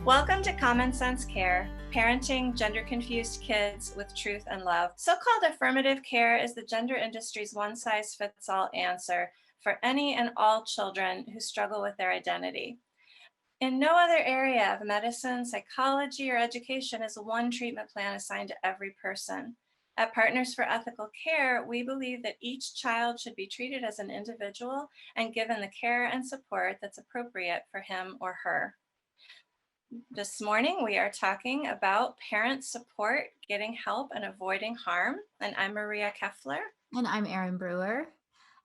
Welcome to Common Sense Care, parenting gender-confused kids with truth and love. So-called affirmative care is the gender industry's one-size-fits-all answer for any and all children who struggle with their identity. In no other area of medicine, psychology, or education is one treatment plan assigned to every person. At Partners for Ethical Care, we believe that each child should be treated as an individual and given the care and support that's appropriate for him or her. This morning, we are talking about parent support, getting help, and avoiding harm. And I'm Maria Keffler. And I'm Erin Brewer.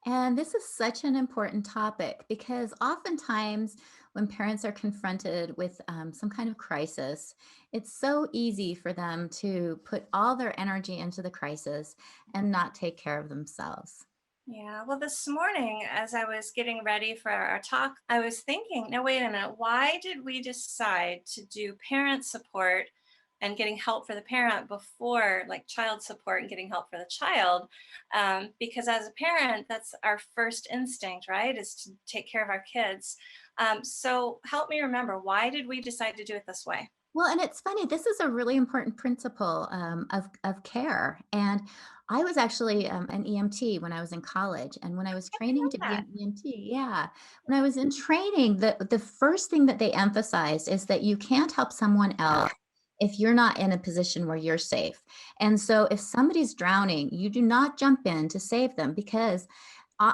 And this is such an important topic because oftentimes when parents are confronted with some kind of crisis, it's so easy for them to put all their energy into the crisis and not take care of themselves. Yeah, well, this morning, as I was getting ready for our talk, I was thinking, no, wait a minute, why did we decide to do parent support and getting help for the parent before like child support and getting help for the child? Because as a parent, that's our first instinct, right? Is to take care of our kids. So help me remember, why did we decide to do it this way? Well, and it's funny, this is a really important principle of care. And I was actually an EMT when I was in college. And when I was I didn't training know to be that. an EMT, yeah, when I was in training, the first thing that they emphasized is that you can't help someone else if you're not in a position where you're safe. And so if somebody's drowning, you do not jump in to save them because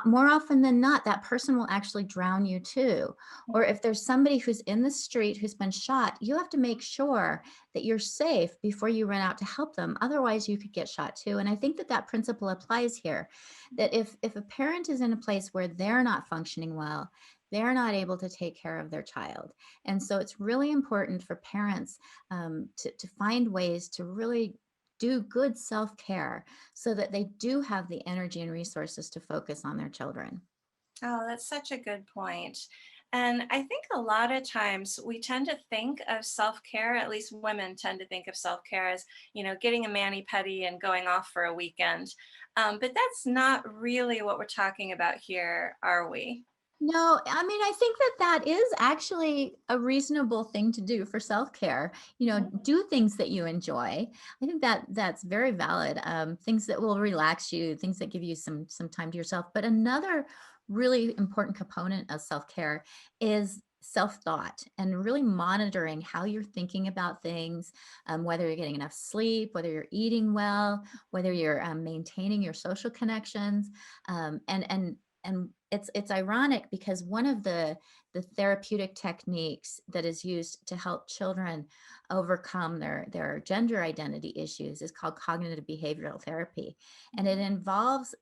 more often than not, that person will actually drown you too. Or if there's somebody who's in the street who's been shot, you have to make sure that you're safe before you run out to help them. Otherwise, you could get shot too. And I think that that principle applies here. That if a parent is in a place where they're not functioning well, they're not able to take care of their child. And so it's really important for parents to find ways to really do good self care so that they do have the energy and resources to focus on their children. Oh, that's such a good point. And I think a lot of times we tend to think of self-care, at least women tend to think of self-care as, getting a mani-pedi and going off for a weekend. But that's not really what we're talking about here, are we? No, I mean, I think that that is actually a reasonable thing to do for self-care. Do things that you enjoy. I think that that's very valid. Things that will relax you, things that give you some time to yourself. But another really important component of self-care is self-thought and really monitoring how you're thinking about things, whether you're getting enough sleep, whether you're eating well, whether you're maintaining your social connections, and it's ironic because one of the therapeutic techniques that is used to help children overcome their gender identity issues is called cognitive behavioral therapy, and it involves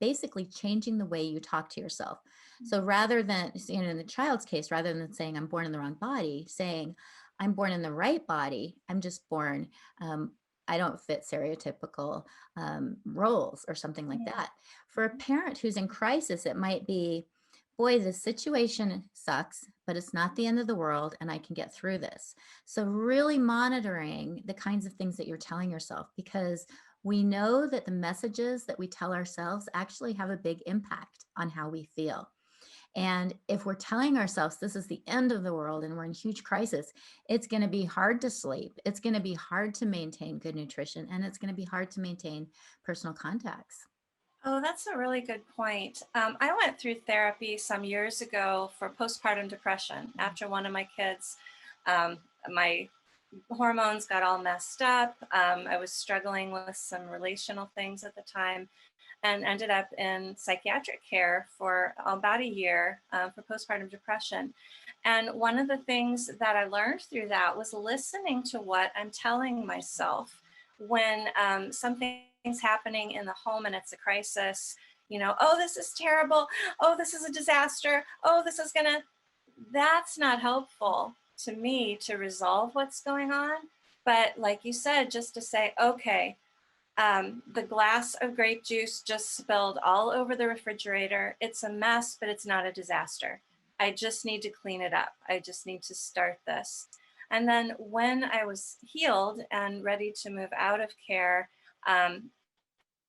basically changing the way you talk to yourself. So rather than, in the child's case, rather than saying I'm born in the wrong body, saying I'm born in the right body. I'm just born. I don't fit stereotypical roles or something like Yeah. that. For a parent who's in crisis, it might be, boy, the situation sucks, but it's not the end of the world and I can get through this. So, really monitoring the kinds of things that you're telling yourself because we know that the messages that we tell ourselves actually have a big impact on how we feel. And if we're telling ourselves this is the end of the world and we're in huge crisis, it's going to be hard to sleep. It's going to be hard to maintain good nutrition and it's going to be hard to maintain personal contacts. Oh, that's a really good point. I went through therapy some years ago for postpartum depression after one of my kids. My hormones got all messed up. I was struggling with some relational things at the time and ended up in psychiatric care for about a year for postpartum depression. And one of the things that I learned through that was listening to what I'm telling myself when something's happening in the home and it's a crisis. Oh, this is terrible. Oh, this is a disaster. Oh, this is gonna, that's not helpful to me to resolve what's going on. But like you said, just to say, okay, the glass of grape juice just spilled all over the refrigerator. It's a mess, but it's not a disaster. I just need to clean it up. I just need to start this. And then when I was healed and ready to move out of care, I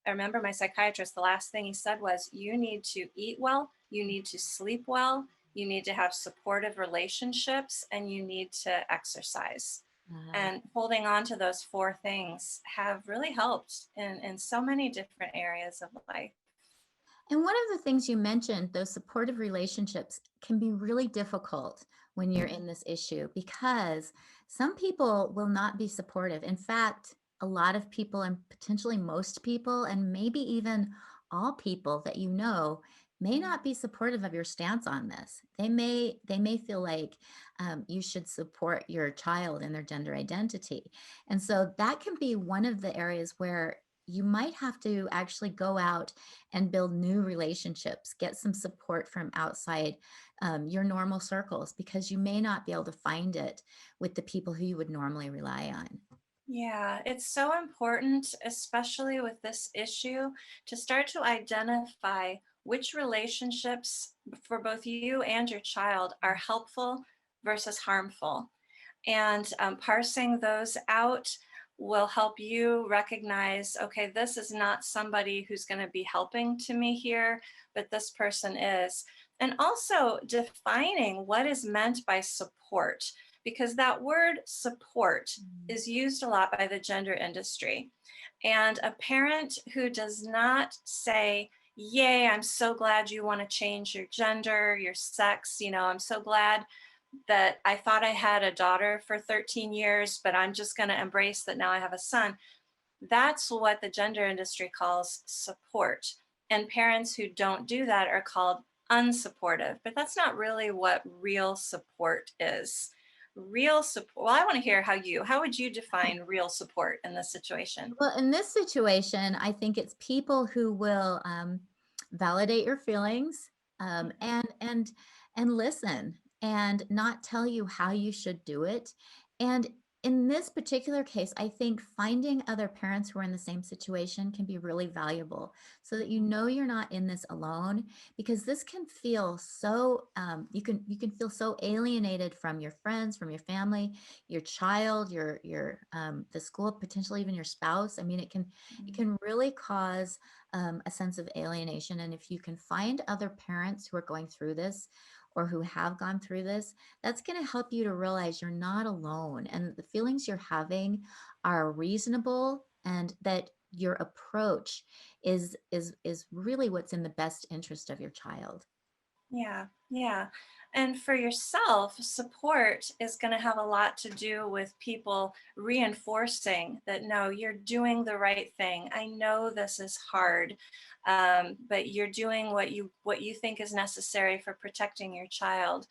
remember my psychiatrist, the last thing he said was, you need to eat well, you need to sleep well, you need to have supportive relationships, and you need to exercise. Uh, And holding on to those four things have really helped in so many different areas of life. And one of the things you mentioned, those supportive relationships can be really difficult when you're in this issue because some people will not be supportive. In fact, a lot of people, and potentially most people, and maybe even all people that you know, may not be supportive of your stance on this. They may feel like you should support your child in their gender identity, and so that can be one of the areas where you might have to actually go out and build new relationships, get some support from outside your normal circles, because you may not be able to find it with the people who you would normally rely on. Yeah, it's so important, especially with this issue, to start to identify which relationships for both you and your child are helpful versus harmful. And parsing those out will help you recognize, okay, this is not somebody who's going to be helping to me here, but this person is. And also defining what is meant by support, because that word support Mm. is used a lot by the gender industry. And a parent who does not say, yay, I'm so glad you want to change your gender, your sex, I'm so glad that I thought I had a daughter for 13 years, but I'm just going to embrace that now I have a son. That's what the gender industry calls support. And parents who don't do that are called unsupportive, but that's not really what real support is. Real support. Well, I want to hear how would you define real support in this situation? Well, in this situation, I think it's people who will validate your feelings, and listen and not tell you how you should do it. And in this particular case, I think finding other parents who are in the same situation can be really valuable, so that you know you're not in this alone, because this can feel so you can feel so alienated from your friends, from your family, your child, your the school, potentially even your spouse. I mean, it can really cause a sense of alienation. And if you can find other parents who are going through this or who have gone through this, that's going to help you to realize you're not alone, and the feelings you're having are reasonable, and that your approach is really what's in the best interest of your child. Yeah, yeah. And for yourself, support is going to have a lot to do with people reinforcing that no, you're doing the right thing. I know this is hard, but you're doing what you think is necessary for protecting your child.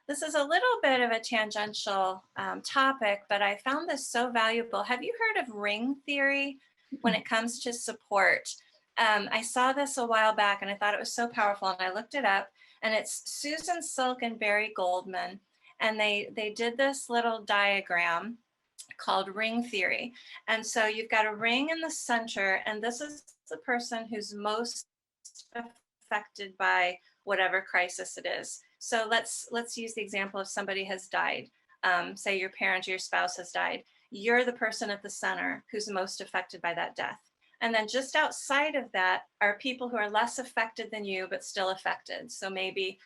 This is a little bit of a tangential topic, but I found this so valuable. Have you heard of ring theory when it comes to support? I saw this a while back and I thought it was so powerful, and I looked it up. And it's Susan Silk and Barry Goldman, and they did this little diagram called ring theory. And so you've got a ring in the center, and this is the person who's most affected by whatever crisis it is. So let's use the example of somebody has died. Say your parent or your spouse has died. You're the person at the center who's most affected by that death. And then just outside of that are people who are less affected than you, but still affected. So maybe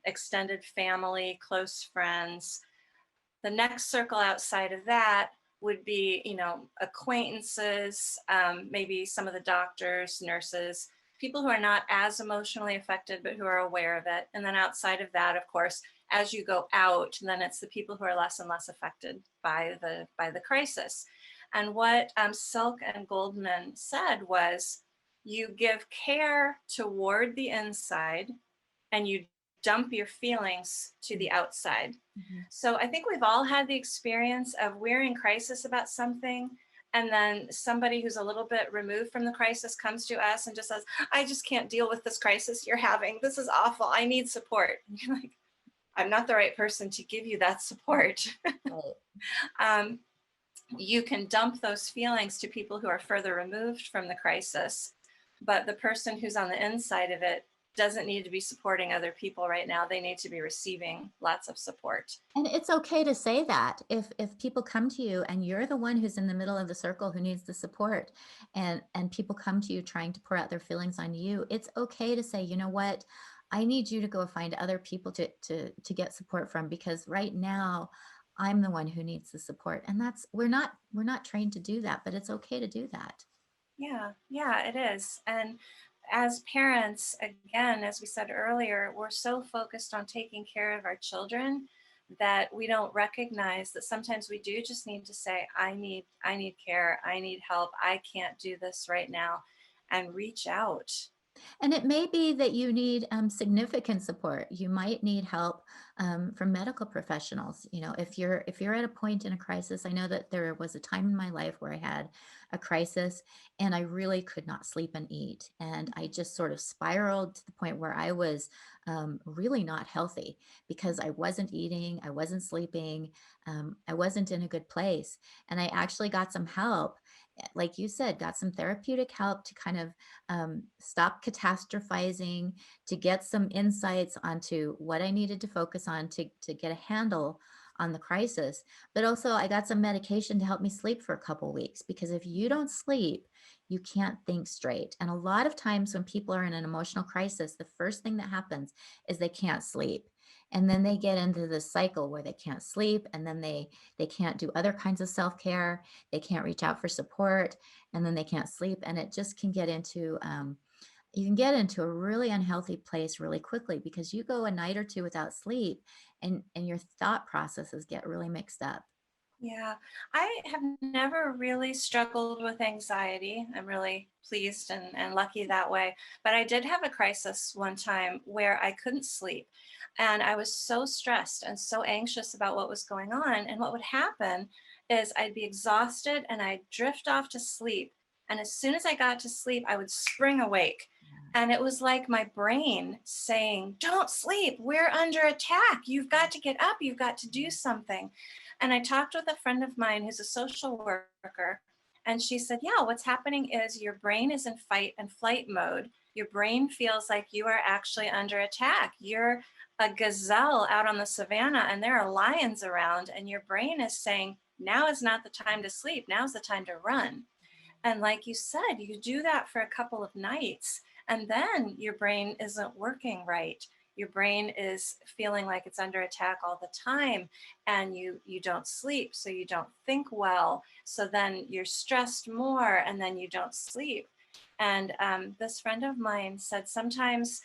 extended family, close friends. The next circle outside of that would be, acquaintances, maybe some of the doctors, nurses, people who are not as emotionally affected, but who are aware of it. And then outside of that, of course, as you go out, then it's the people who are less and less affected by the crisis. And what Silk and Goldman said was, you give care toward the inside, and you dump your feelings to the outside. Mhm. So I think we've all had the experience of we're in crisis about something, and then somebody who's a little bit removed from the crisis comes to us and just says, I just can't deal with this crisis you're having. This is awful. I need support. And you're like, I'm not the right person to give you that support. Right. um, you can dump those feelings to people who are further removed from the crisis, but the person who's on the inside of it doesn't need to be supporting other people right now. They need to be receiving lots of support. And it's okay to say that if people come to you and you're the one who's in the middle of the circle who needs the support, and people come to you trying to pour out their feelings on you, it's okay to say, you know what, I need you to go find other people to get support from, because right now I'm the one who needs the support. And that's, we're not trained to do that, but it's okay to do that. Yeah, yeah, it is. And as parents, again, as we said earlier, we're so focused on taking care of our children that we don't recognize that sometimes we do just need to say, I need care, I need help, I can't do this right now, and reach out. And it may be that you need significant support. You might need help from medical professionals. If you're at a point in a crisis, I know that there was a time in my life where I had a crisis and I really could not sleep and eat, and I just sort of spiraled to the point where I was really not healthy because I wasn't eating, I wasn't sleeping, I wasn't in a good place, and I actually got some help. Like you said, got some therapeutic help to kind of stop catastrophizing, to get some insights onto what I needed to focus on to get a handle on the crisis. But also, I got some medication to help me sleep for a couple weeks, because if you don't sleep, you can't think straight. And a lot of times when people are in an emotional crisis, the first thing that happens is they can't sleep. And then they get into this cycle where they can't sleep, and then they can't do other kinds of self-care, they can't reach out for support, and then they can't sleep, and it just can get into you can get into a really unhealthy place really quickly, because you go a night or two without sleep, and your thought processes get really mixed up. Yeah, I have never really struggled with anxiety. I'm really pleased and lucky that way. But I did have a crisis one time where I couldn't sleep. And I was so stressed and so anxious about what was going on. And what would happen is I'd be exhausted and I'd drift off to sleep. And as soon as I got to sleep, I would spring awake. And it was like my brain saying, "Don't sleep. We're under attack. You've got to get up. You've got to do something." And I talked with a friend of mine who's a social worker, and she said, "Yeah, what's happening is your brain is in fight and flight mode. Your brain feels like you are actually under attack. You're a gazelle out on the savannah, and there are lions around, and your brain is saying, now is not the time to sleep. Now's the time to run." And like you said, you do that for a couple of nights, and then your brain isn't working right. Your brain is feeling like it's under attack all the time, and you don't sleep, so you don't think well. So then you're stressed more, and then you don't sleep. And this friend of mine said sometimes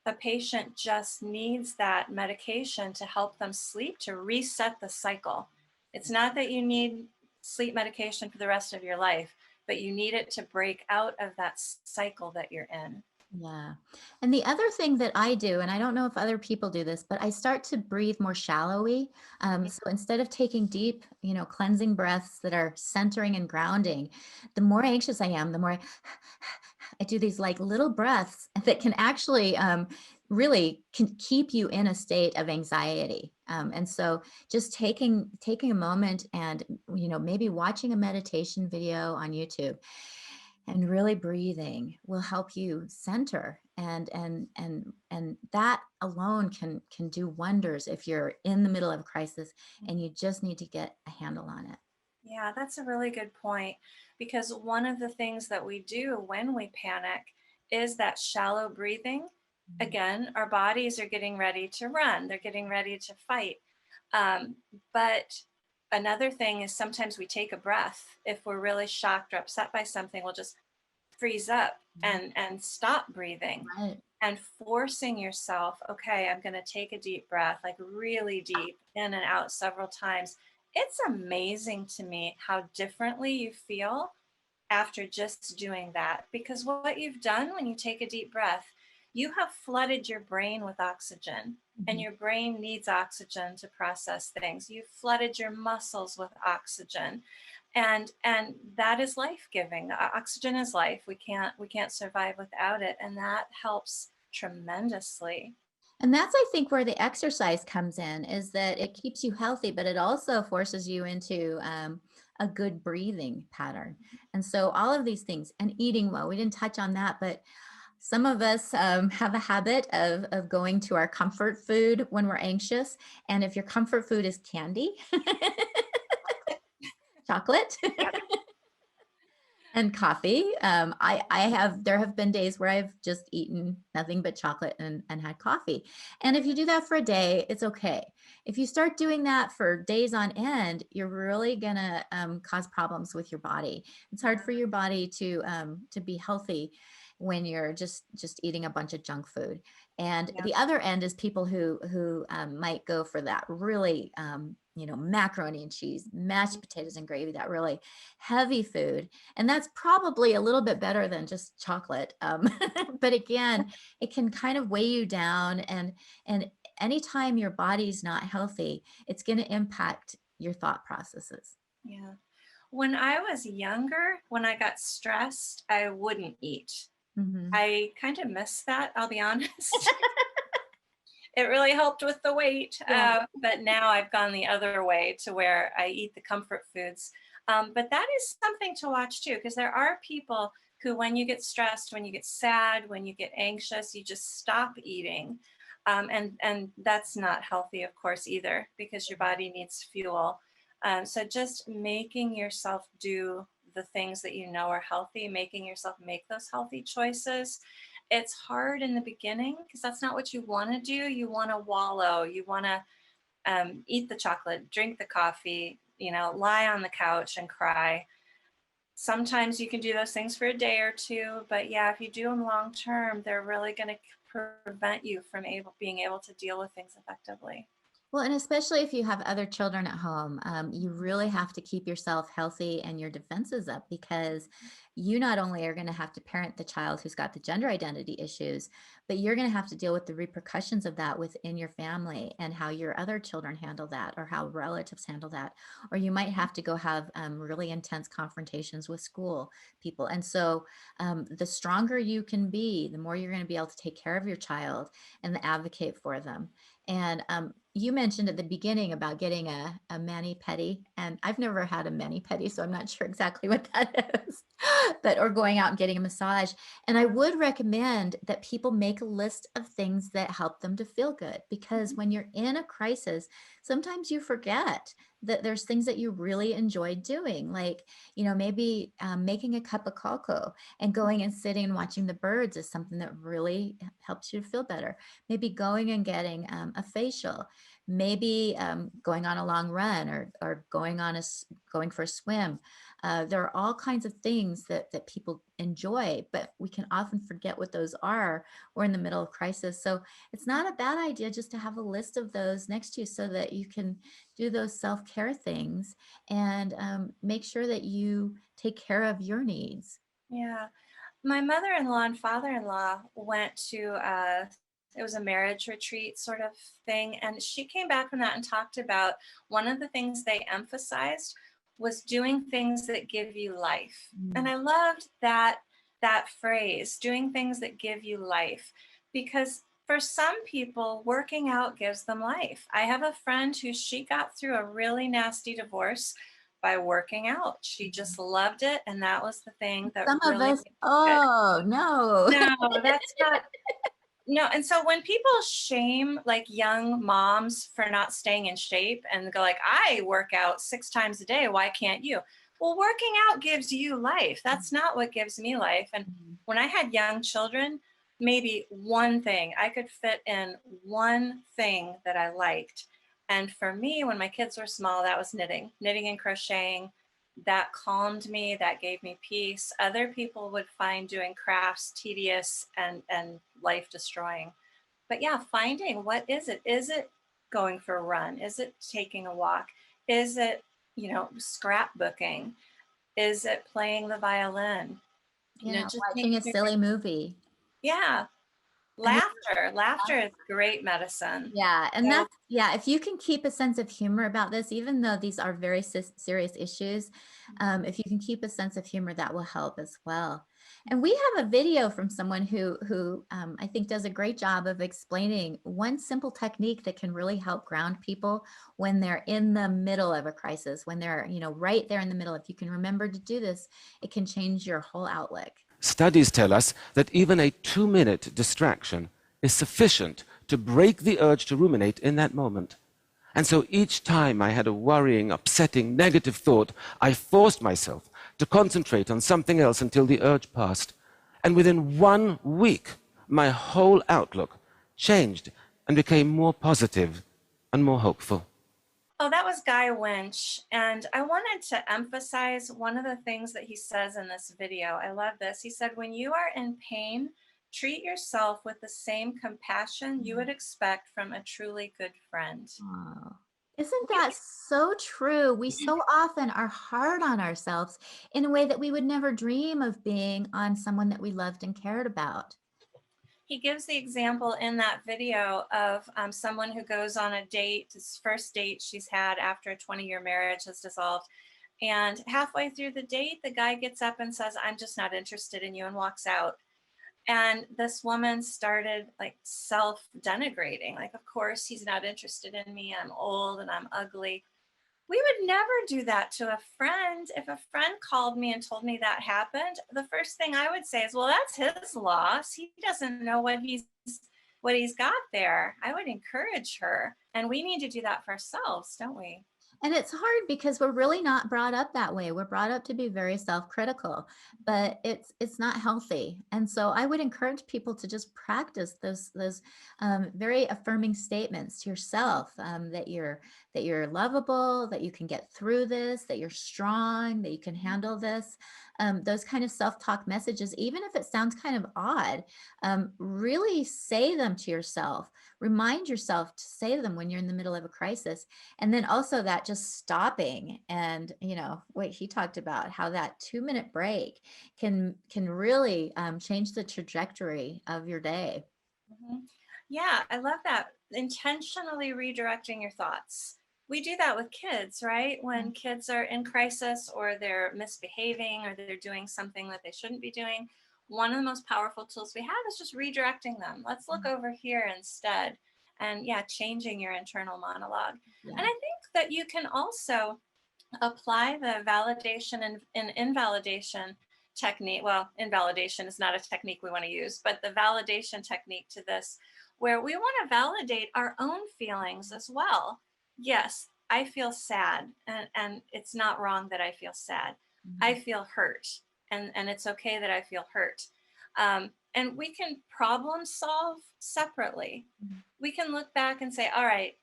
a patient just needs that medication to help them sleep, to reset the cycle. It's not that you need sleep medication for the rest of your life, but you need it to break out of that cycle that you're in. Yeah. And the other thing that I do, and I don't know if other people do this, but I start to breathe more shallowly. So instead of taking deep, cleansing breaths that are centering and grounding, the more anxious I am, the more I do these like little breaths that can actually really can keep you in a state of anxiety. And so just taking a moment and, maybe watching a meditation video on YouTube and really breathing will help you center, and that alone can do wonders if you're in the middle of a crisis and you just need to get a handle on it. Yeah, that's a really good point, because one of the things that we do when we panic is that shallow breathing. Mhm. Again, our bodies are getting ready to run, they're getting ready to fight. But another thing is sometimes we take a breath. If we're really shocked or upset by something, we'll just freeze up and stop breathing, Right. and forcing yourself, okay, I'm going to take a deep breath, like really deep, in and out several times. It's amazing to me how differently you feel after just doing that, because what you've done when you take a deep breath, you have flooded your brain with oxygen, and Mhm. your brain needs oxygen to process things. You've flooded your muscles with oxygen, and that is life-giving. Oxygen is life. We can't survive without it, and that helps tremendously. And that's, I think, where the exercise comes in, is that it keeps you healthy, but it also forces you into a good breathing pattern. And so all of these things, and eating well, we didn't touch on that, but some of us have a habit of going to our comfort food when we're anxious. And if your comfort food is candy, chocolate, and coffee. There have been days where I've just eaten nothing but chocolate and had coffee. And if you do that for a day, it's okay. If you start doing that for days on end, you're really gonna cause problems with your body. It's hard for your body to be healthy when you're just eating a bunch of junk food. And Yeah. the other end is people who might go for that really macaroni and cheese, mashed potatoes and gravy, that really heavy food. And that's probably a little bit better than just chocolate. But again, it can kind of weigh you down, and anytime your body's not healthy, it's going to impact your thought processes. Yeah. When I was younger, when I got stressed, I wouldn't eat. Mm-hmm. I kind of miss that, I'll be honest. It really helped with the weight. Yeah. But now I've gone the other way to where I eat the comfort foods. But that is something to watch too, because there are people who, when you get stressed, when you get sad, when you get anxious, you just stop eating. And that's not healthy, of course, either, because your body needs fuel. So just making yourself do the things that you know are healthy, making yourself make those healthy choices. It's hard in the beginning because that's not what you want to do. You want to wallow. You want to eat the chocolate, drink the coffee, lie on the couch and cry. Sometimes you can do those things for a day or two, but yeah, if you do them long term, they're really going to prevent you from being able to deal with things effectively. Well, and especially if you have other children at home, you really have to keep yourself healthy and your defenses up, because you not only are going to have to parent the child who's got the gender identity issues, but you're going to have to deal with the repercussions of that within your family and how your other children handle that, or how relatives handle that. Or you might have to go have really intense confrontations with school people. And so the stronger you can be, the more you're going to be able to take care of your child and advocate for them. And you mentioned at the beginning about getting a mani-pedi, and I've never had a mani-pedi, so I'm not sure exactly what that is, or going out and getting a massage. And I would recommend that people make a list of things that help them to feel good, because when you're in a crisis, sometimes you forget that there's things that you really enjoy doing, like, maybe making a cup of cocoa and going and sitting and watching the birds is something that really helps you to feel better. Maybe going and getting a facial, maybe going on a long run, or going for a swim. There are all kinds of things that people enjoy, but we can often forget what those are. We're in the middle of crisis. So it's not a bad idea just to have a list of those next to you so that you can do those self-care things and make sure that you take care of your needs. Yeah. My mother-in-law and father-in-law went to it was a marriage retreat sort of thing, and she came back from that and talked about one of the things they emphasized was doing things that give you life. And I loved that phrase, doing things that give you life, because for some people, working out gives them life. I have a friend she got through a really nasty divorce by working out. She just loved it, and that was the thing that Some of really us, made her good. oh no. No, that's not. No, and so when people shame like young moms for not staying in shape and go like, I work out 6 times a day, why can't you? Well, working out gives you life. That's not what gives me life. And when I had young children, maybe one thing, I could fit in one thing that I liked. And for me, when my kids were small, that was knitting and crocheting. That calmed me, that gave me peace. Other people would find doing crafts tedious and life destroying. But yeah, finding what is it? Is it going for a run? Is it taking a walk? Is it, scrapbooking? Is it playing the violin? Yeah, Just watching making a sure. silly movie. Yeah, I mean, laughter is great medicine. yeah, and So, if you can keep a sense of humor about this, even though these are very serious issues, if you can keep a sense of humor, that will help as well. And we have a video from someone who I think does a great job of explaining one simple technique that can really help ground people when they're in the middle of a crisis, when they're, right there in the middle. If you can remember to do this, it can change your whole outlook. Studies tell us that even a 2-minute distraction is sufficient to break the urge to ruminate in that moment. And so each time I had a worrying, upsetting, negative thought, I forced myself to concentrate on something else until the urge passed. And within 1 week, my whole outlook changed and became more positive and more hopeful. Oh, that was Guy Winch. And I wanted to emphasize one of the things that he says in this video. I love this. He said, when you are in pain, treat yourself with the same compassion you would expect from a truly good friend. Oh, isn't that so true? We so often are hard on ourselves in a way that we would never dream of being on someone that we loved and cared about. He gives the example in that video of someone who goes on a date, this first date she's had after a 20-year marriage has dissolved. And halfway through the date, the guy gets up and says, I'm just not interested in you, and walks out. And this woman started like self-denigrating, like, of course he's not interested in me, I'm old and I'm ugly. We would never do that to a friend. If a friend called me and told me that happened, the first thing I would say is, well, that's his loss. He doesn't know what he's got there. I would encourage her. And we need to do that for ourselves, don't we? And it's hard because we're really not brought up that way. We're brought up to be very self-critical, but it's not healthy. And so I would encourage people to just practice those very affirming statements to yourself, that you're lovable, that you can get through this, that you're strong, that you can handle this. Those kind of self-talk messages, even if it sounds kind of odd, really say them to yourself. Remind yourself to say them when you're in the middle of a crisis. And then also that just stopping and, what he talked about, how that 2-minute break can really change the trajectory of your day. Mm-hmm. Yeah, I love that. Intentionally redirecting your thoughts. We do that with kids, right? When kids are in crisis or they're misbehaving or they're doing something that they shouldn't be doing, one of the most powerful tools we have is just redirecting them. Let's look over here instead. And yeah, changing your internal monologue. Yeah. And I think that you can also apply the validation and invalidation technique. Well, invalidation is not a technique we want to use, but the validation technique to this, where we want to validate our own feelings as well. Yes, I feel sad, and it's not wrong that I feel sad. I feel hurt, and it's okay that I feel hurt. And we can problem solve separately. We can look back and say, all right,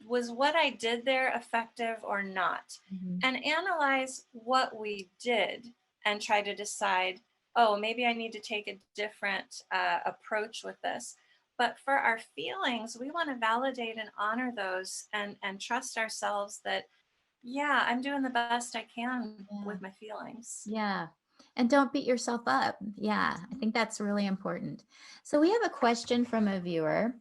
was what I did there effective or not? And analyze what we did and try to decide, oh, maybe I need to take a different approach with this. But for our feelings, we want to validate and honor those and trust ourselves that, yeah, I'm doing the best I can with my feelings. Yeah. And don't beat yourself up. Yeah, I think that's really important. So we have a question from a viewer.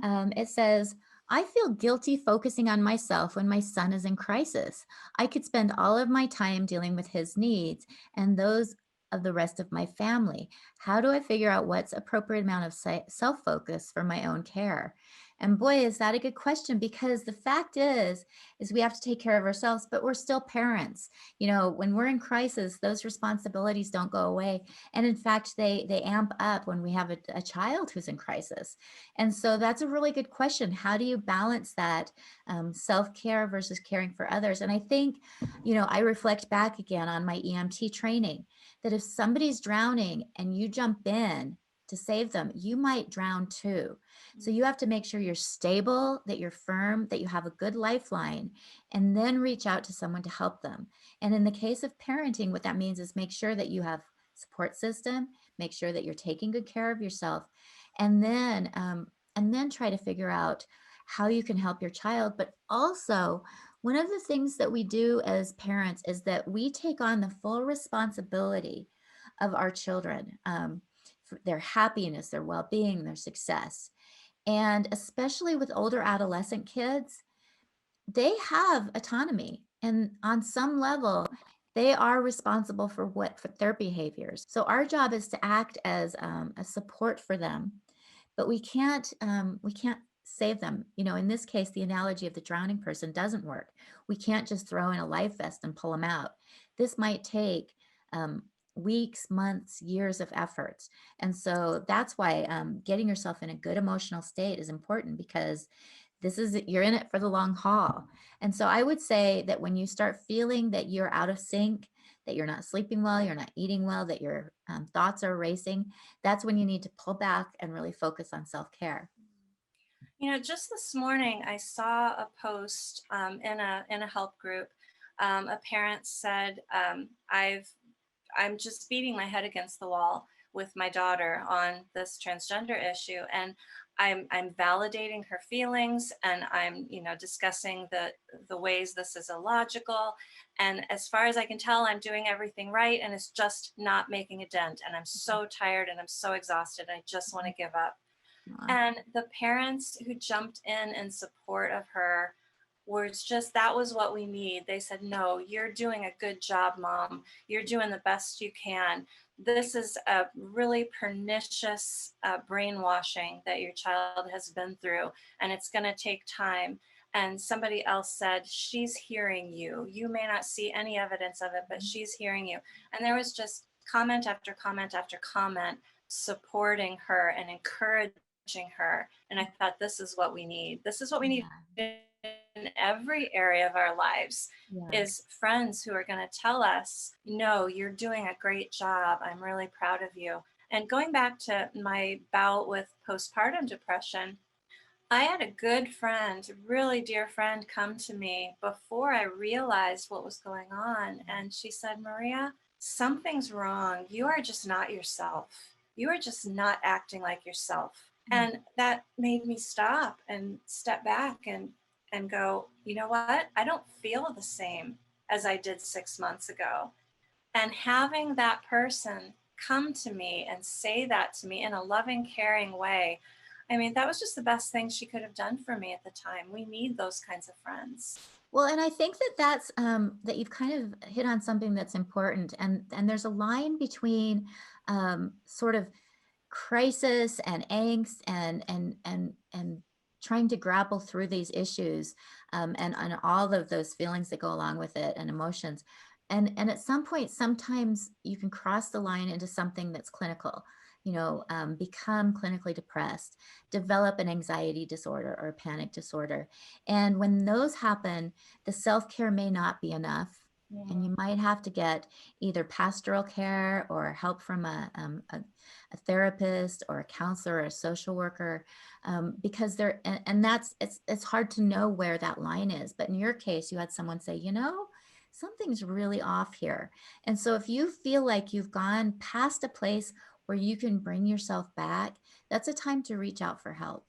It says, I feel guilty focusing on myself when my son is in crisis. I could spend all of my time dealing with his needs and those of the rest of my family. How do I figure out what's appropriate amount of self-focus for my own care? And boy, is that a good question, because the fact is we have to take care of ourselves, but we're still parents. When we're in crisis, those responsibilities don't go away. And in fact, they amp up when we have a child who's in crisis. And so that's a really good question. How do you balance that self-care versus caring for others? And I think, I reflect back again on my EMT training, that if somebody's drowning and you jump in to save them, you might drown too. So you have to make sure you're stable, that you're firm, that you have a good lifeline, and then reach out to someone to help them. And in the case of parenting, what that means is make sure that you have support system, make sure that you're taking good care of yourself, and then try to figure out how you can help your child. But also, one of the things that we do as parents is that we take on the full responsibility of our children, for their happiness, their well-being, their success. And especially with older adolescent kids, they have autonomy. And on some level, they are responsible for their behaviors. So our job is to act as a support for them, but we can't save them. In this case, the analogy of the drowning person doesn't work. We can't just throw in a life vest and pull them out. This might take weeks, months, years of efforts. And so that's why getting yourself in a good emotional state is important, because you're in it for the long haul. And so I would say that when you start feeling that you're out of sync, that you're not sleeping well, you're not eating well, that your thoughts are racing, that's when you need to pull back and really focus on self-care. You know, just this morning, I saw a post in a help group. A parent said, I'm just beating my head against the wall with my daughter on this transgender issue, and I'm validating her feelings, and I'm discussing the ways this is illogical, and as far as I can tell, I'm doing everything right, and it's just not making a dent, and I'm so tired and I'm so exhausted, and I just want to give up. Wow. And the parents who jumped in support of her was just, that was what we need. They said, no, you're doing a good job, mom. You're doing the best you can. This is a really pernicious brainwashing that your child has been through, and it's going to take time. And somebody else said, she's hearing you. You may not see any evidence of it, but she's hearing you. And there was just comment after comment after comment supporting her and encouraging her. And I thought, this is what we need. This is what we need in every area of our lives, Yeah. is friends who are going to tell us, no, you're doing a great job. I'm really proud of you. And going back to my bout with postpartum depression, I had a good friend, a really dear friend, come to me before I realized what was going on. And she said, Maria, something's wrong. You are just not yourself. You are just not acting like yourself. And that made me stop and step back and go, you know what? I don't feel the same as I did 6 months ago. And having that person come to me and say that to me in a loving, caring way, I mean, that was just the best thing she could have done for me at the time. We need those kinds of friends. Well, and I think that that's that you've kind of hit on something that's important, and there's a line between sort of crisis and angst and trying to grapple through these issues, and all of those feelings that go along with it and emotions. And at some point, sometimes you can cross the line into something that's clinical, become clinically depressed, develop an anxiety disorder or a panic disorder. And when those happen, the self-care may not be enough. And you might have to get either pastoral care or help from a therapist or a counselor or a social worker, because it's hard to know where that line is. But in your case, you had someone say, something's really off here. And so if you feel like you've gone past a place where you can bring yourself back, that's a time to reach out for help.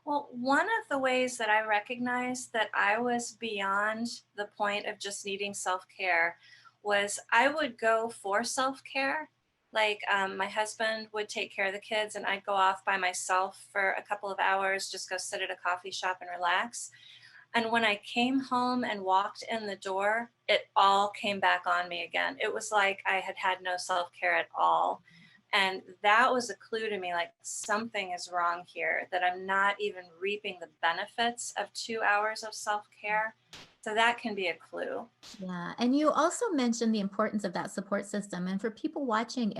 Well, one of the ways that I recognized that I was beyond the point of just needing self-care was I would go for self-care. Like my husband would take care of the kids, and I'd go off by myself for a couple of hours, just go sit at a coffee shop and relax. And when I came home and walked in the door, it all came back on me again. It was like I had had no self-care at all. And that was a clue to me, like something is wrong here, that I'm not even reaping the benefits of 2 hours of self-care. So that can be a clue. Yeah, and you also mentioned the importance of that support system. And for people watching,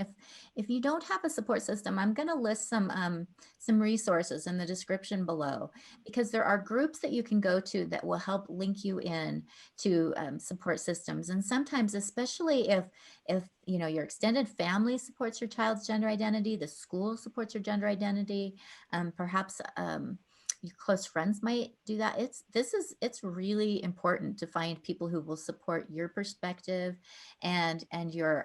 if you don't have a support system, I'm going to list some resources in the description below, because there are groups that you can go to that will help link you in to support systems. And sometimes, especially if your extended family supports your child's gender identity, the school supports your gender identity, perhaps your close friends might do that. It's really important to find people who will support your perspective and your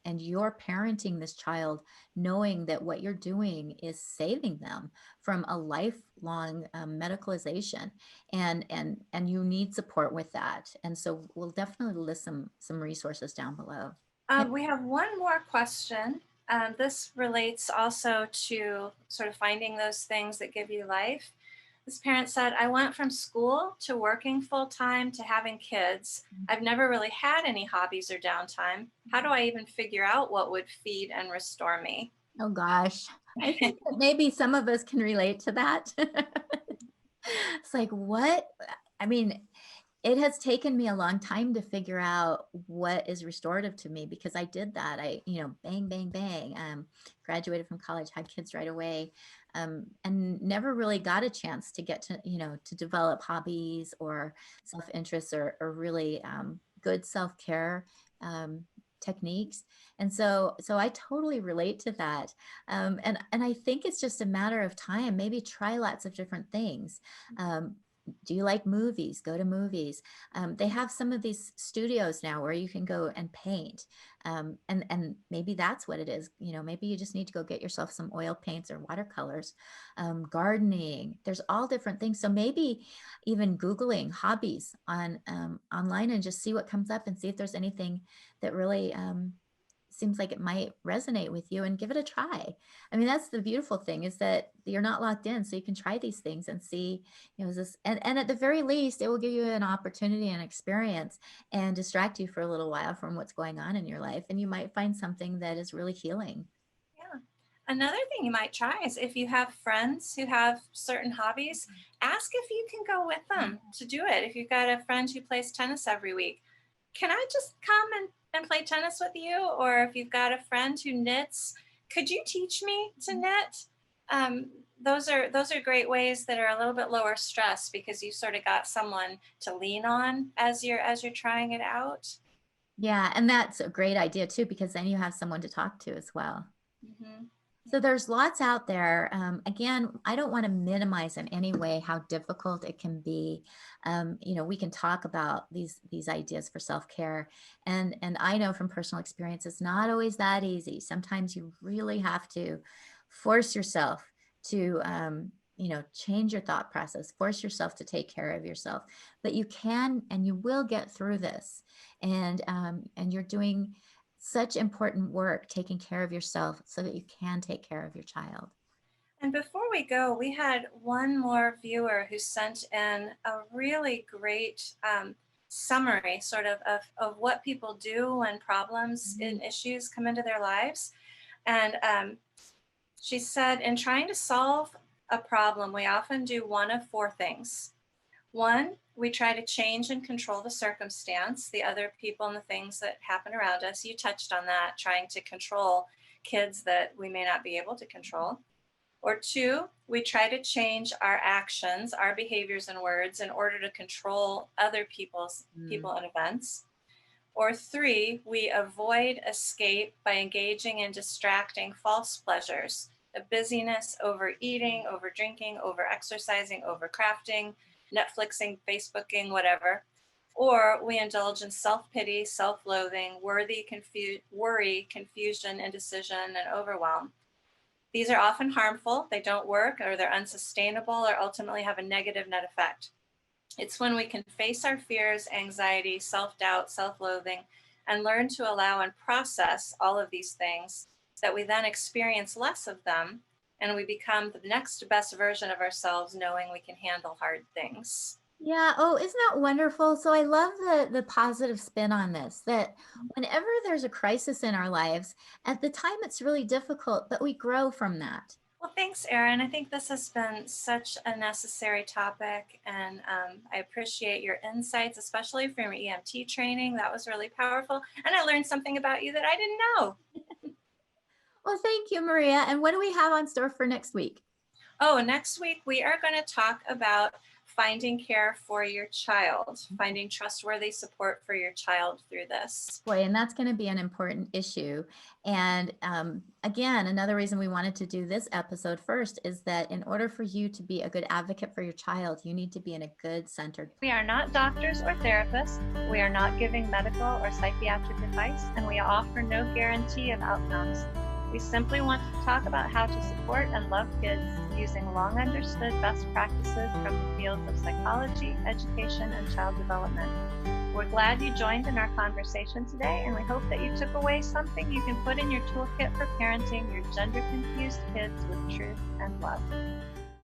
parenting this child, knowing that what you're doing is saving them from a lifelong medicalization, and you need support with that. And so we'll definitely list some resources down below. We have one more question. This relates also to sort of finding those things that give you life. This parent said, I went from school to working full time to having kids. I've never really had any hobbies or downtime. How do I even figure out what would feed and restore me? Oh gosh, I think that maybe some of us can relate to that. It's like, what? I mean, it has taken me a long time to figure out what is restorative to me, because I did that. Bang, bang, bang. Graduated from college, had kids right away, and never really got a chance to get to develop hobbies or self-interest or really good self-care techniques. And so I totally relate to that. And I think it's just a matter of time. Maybe try lots of different things. Do you like movies? Go to movies. They have some of these studios now where you can go and paint. And maybe that's what it is. You know, maybe you just need to go get yourself some oil paints or watercolors. Gardening, there's all different things. So maybe even Googling hobbies on online and just see what comes up and see if there's anything that really seems like it might resonate with you, and give it a try. I mean, that's the beautiful thing, is that you're not locked in, so you can try these things and see, you know, is this, and at the very least, it will give you an opportunity and experience and distract you for a little while from what's going on in your life. And you might find something that is really healing. Yeah. Another thing you might try is, if you have friends who have certain hobbies, ask if you can go with them to do it. If you've got a friend who plays tennis every week, can I just come and play tennis with you? Or if you've got a friend who knits, could you teach me to knit? Those are great ways that are a little bit lower stress, because you sort of got someone to lean on as you're trying it out. Yeah, and that's a great idea too, because then you have someone to talk to as well. Mm-hmm. So there's lots out there. Again, I don't want to minimize in any way how difficult it can be. You know, we can talk about these ideas for self-care, and I know from personal experience, it's not always that easy. Sometimes you really have to force yourself to, you know, change your thought process, force yourself to take care of yourself. But you can, and you will get through this. And you're doing such important work taking care of yourself so that you can take care of your child. And before we go, we had one more viewer who sent in a really great summary, sort of what people do when problems and issues come into their lives. And she said, in trying to solve a problem, we often do one of four things. One, we try to change and control the circumstance, the other people and the things that happen around us. You touched on that, trying to control kids that we may not be able to control. Or two, we try to change our actions, our behaviors and words in order to control other people and events. Or three, we avoid escape by engaging in distracting false pleasures of busyness, overeating, over drinking, over exercising, over crafting, Netflixing, Facebooking, whatever. Or we indulge in self-pity, self-loathing, worry, confusion, indecision, and overwhelm. These are often harmful, they don't work, or they're unsustainable, or ultimately have a negative net effect. It's when we can face our fears, anxiety, self-doubt, self-loathing, and learn to allow and process all of these things, that we then experience less of them, and we become the next best version of ourselves, knowing we can handle hard things. Yeah. Oh, isn't that wonderful? So I love the positive spin on this, that whenever there's a crisis in our lives, at the time it's really difficult, but we grow from that. Well, thanks, Erin. I think this has been such a necessary topic, and I appreciate your insights, especially from your EMT training. That was really powerful, and I learned something about you that I didn't know. Well, thank you, Maria. And what do we have on store for next week? Oh, next week we are going to talk about finding care for your child, finding trustworthy support for your child through this. Boy, and that's going to be an important issue. And again, another reason we wanted to do this episode first is that in order for you to be a good advocate for your child, you need to be in a good centered. We are not doctors or therapists. We are not giving medical or psychiatric advice, and we offer no guarantee of outcomes. We simply want to talk about how to support and love kids using long understood best practices from the fields of psychology, education, and child development. We're glad you joined in our conversation today, and we hope that you took away something you can put in your toolkit for parenting your gender-confused kids with truth and love.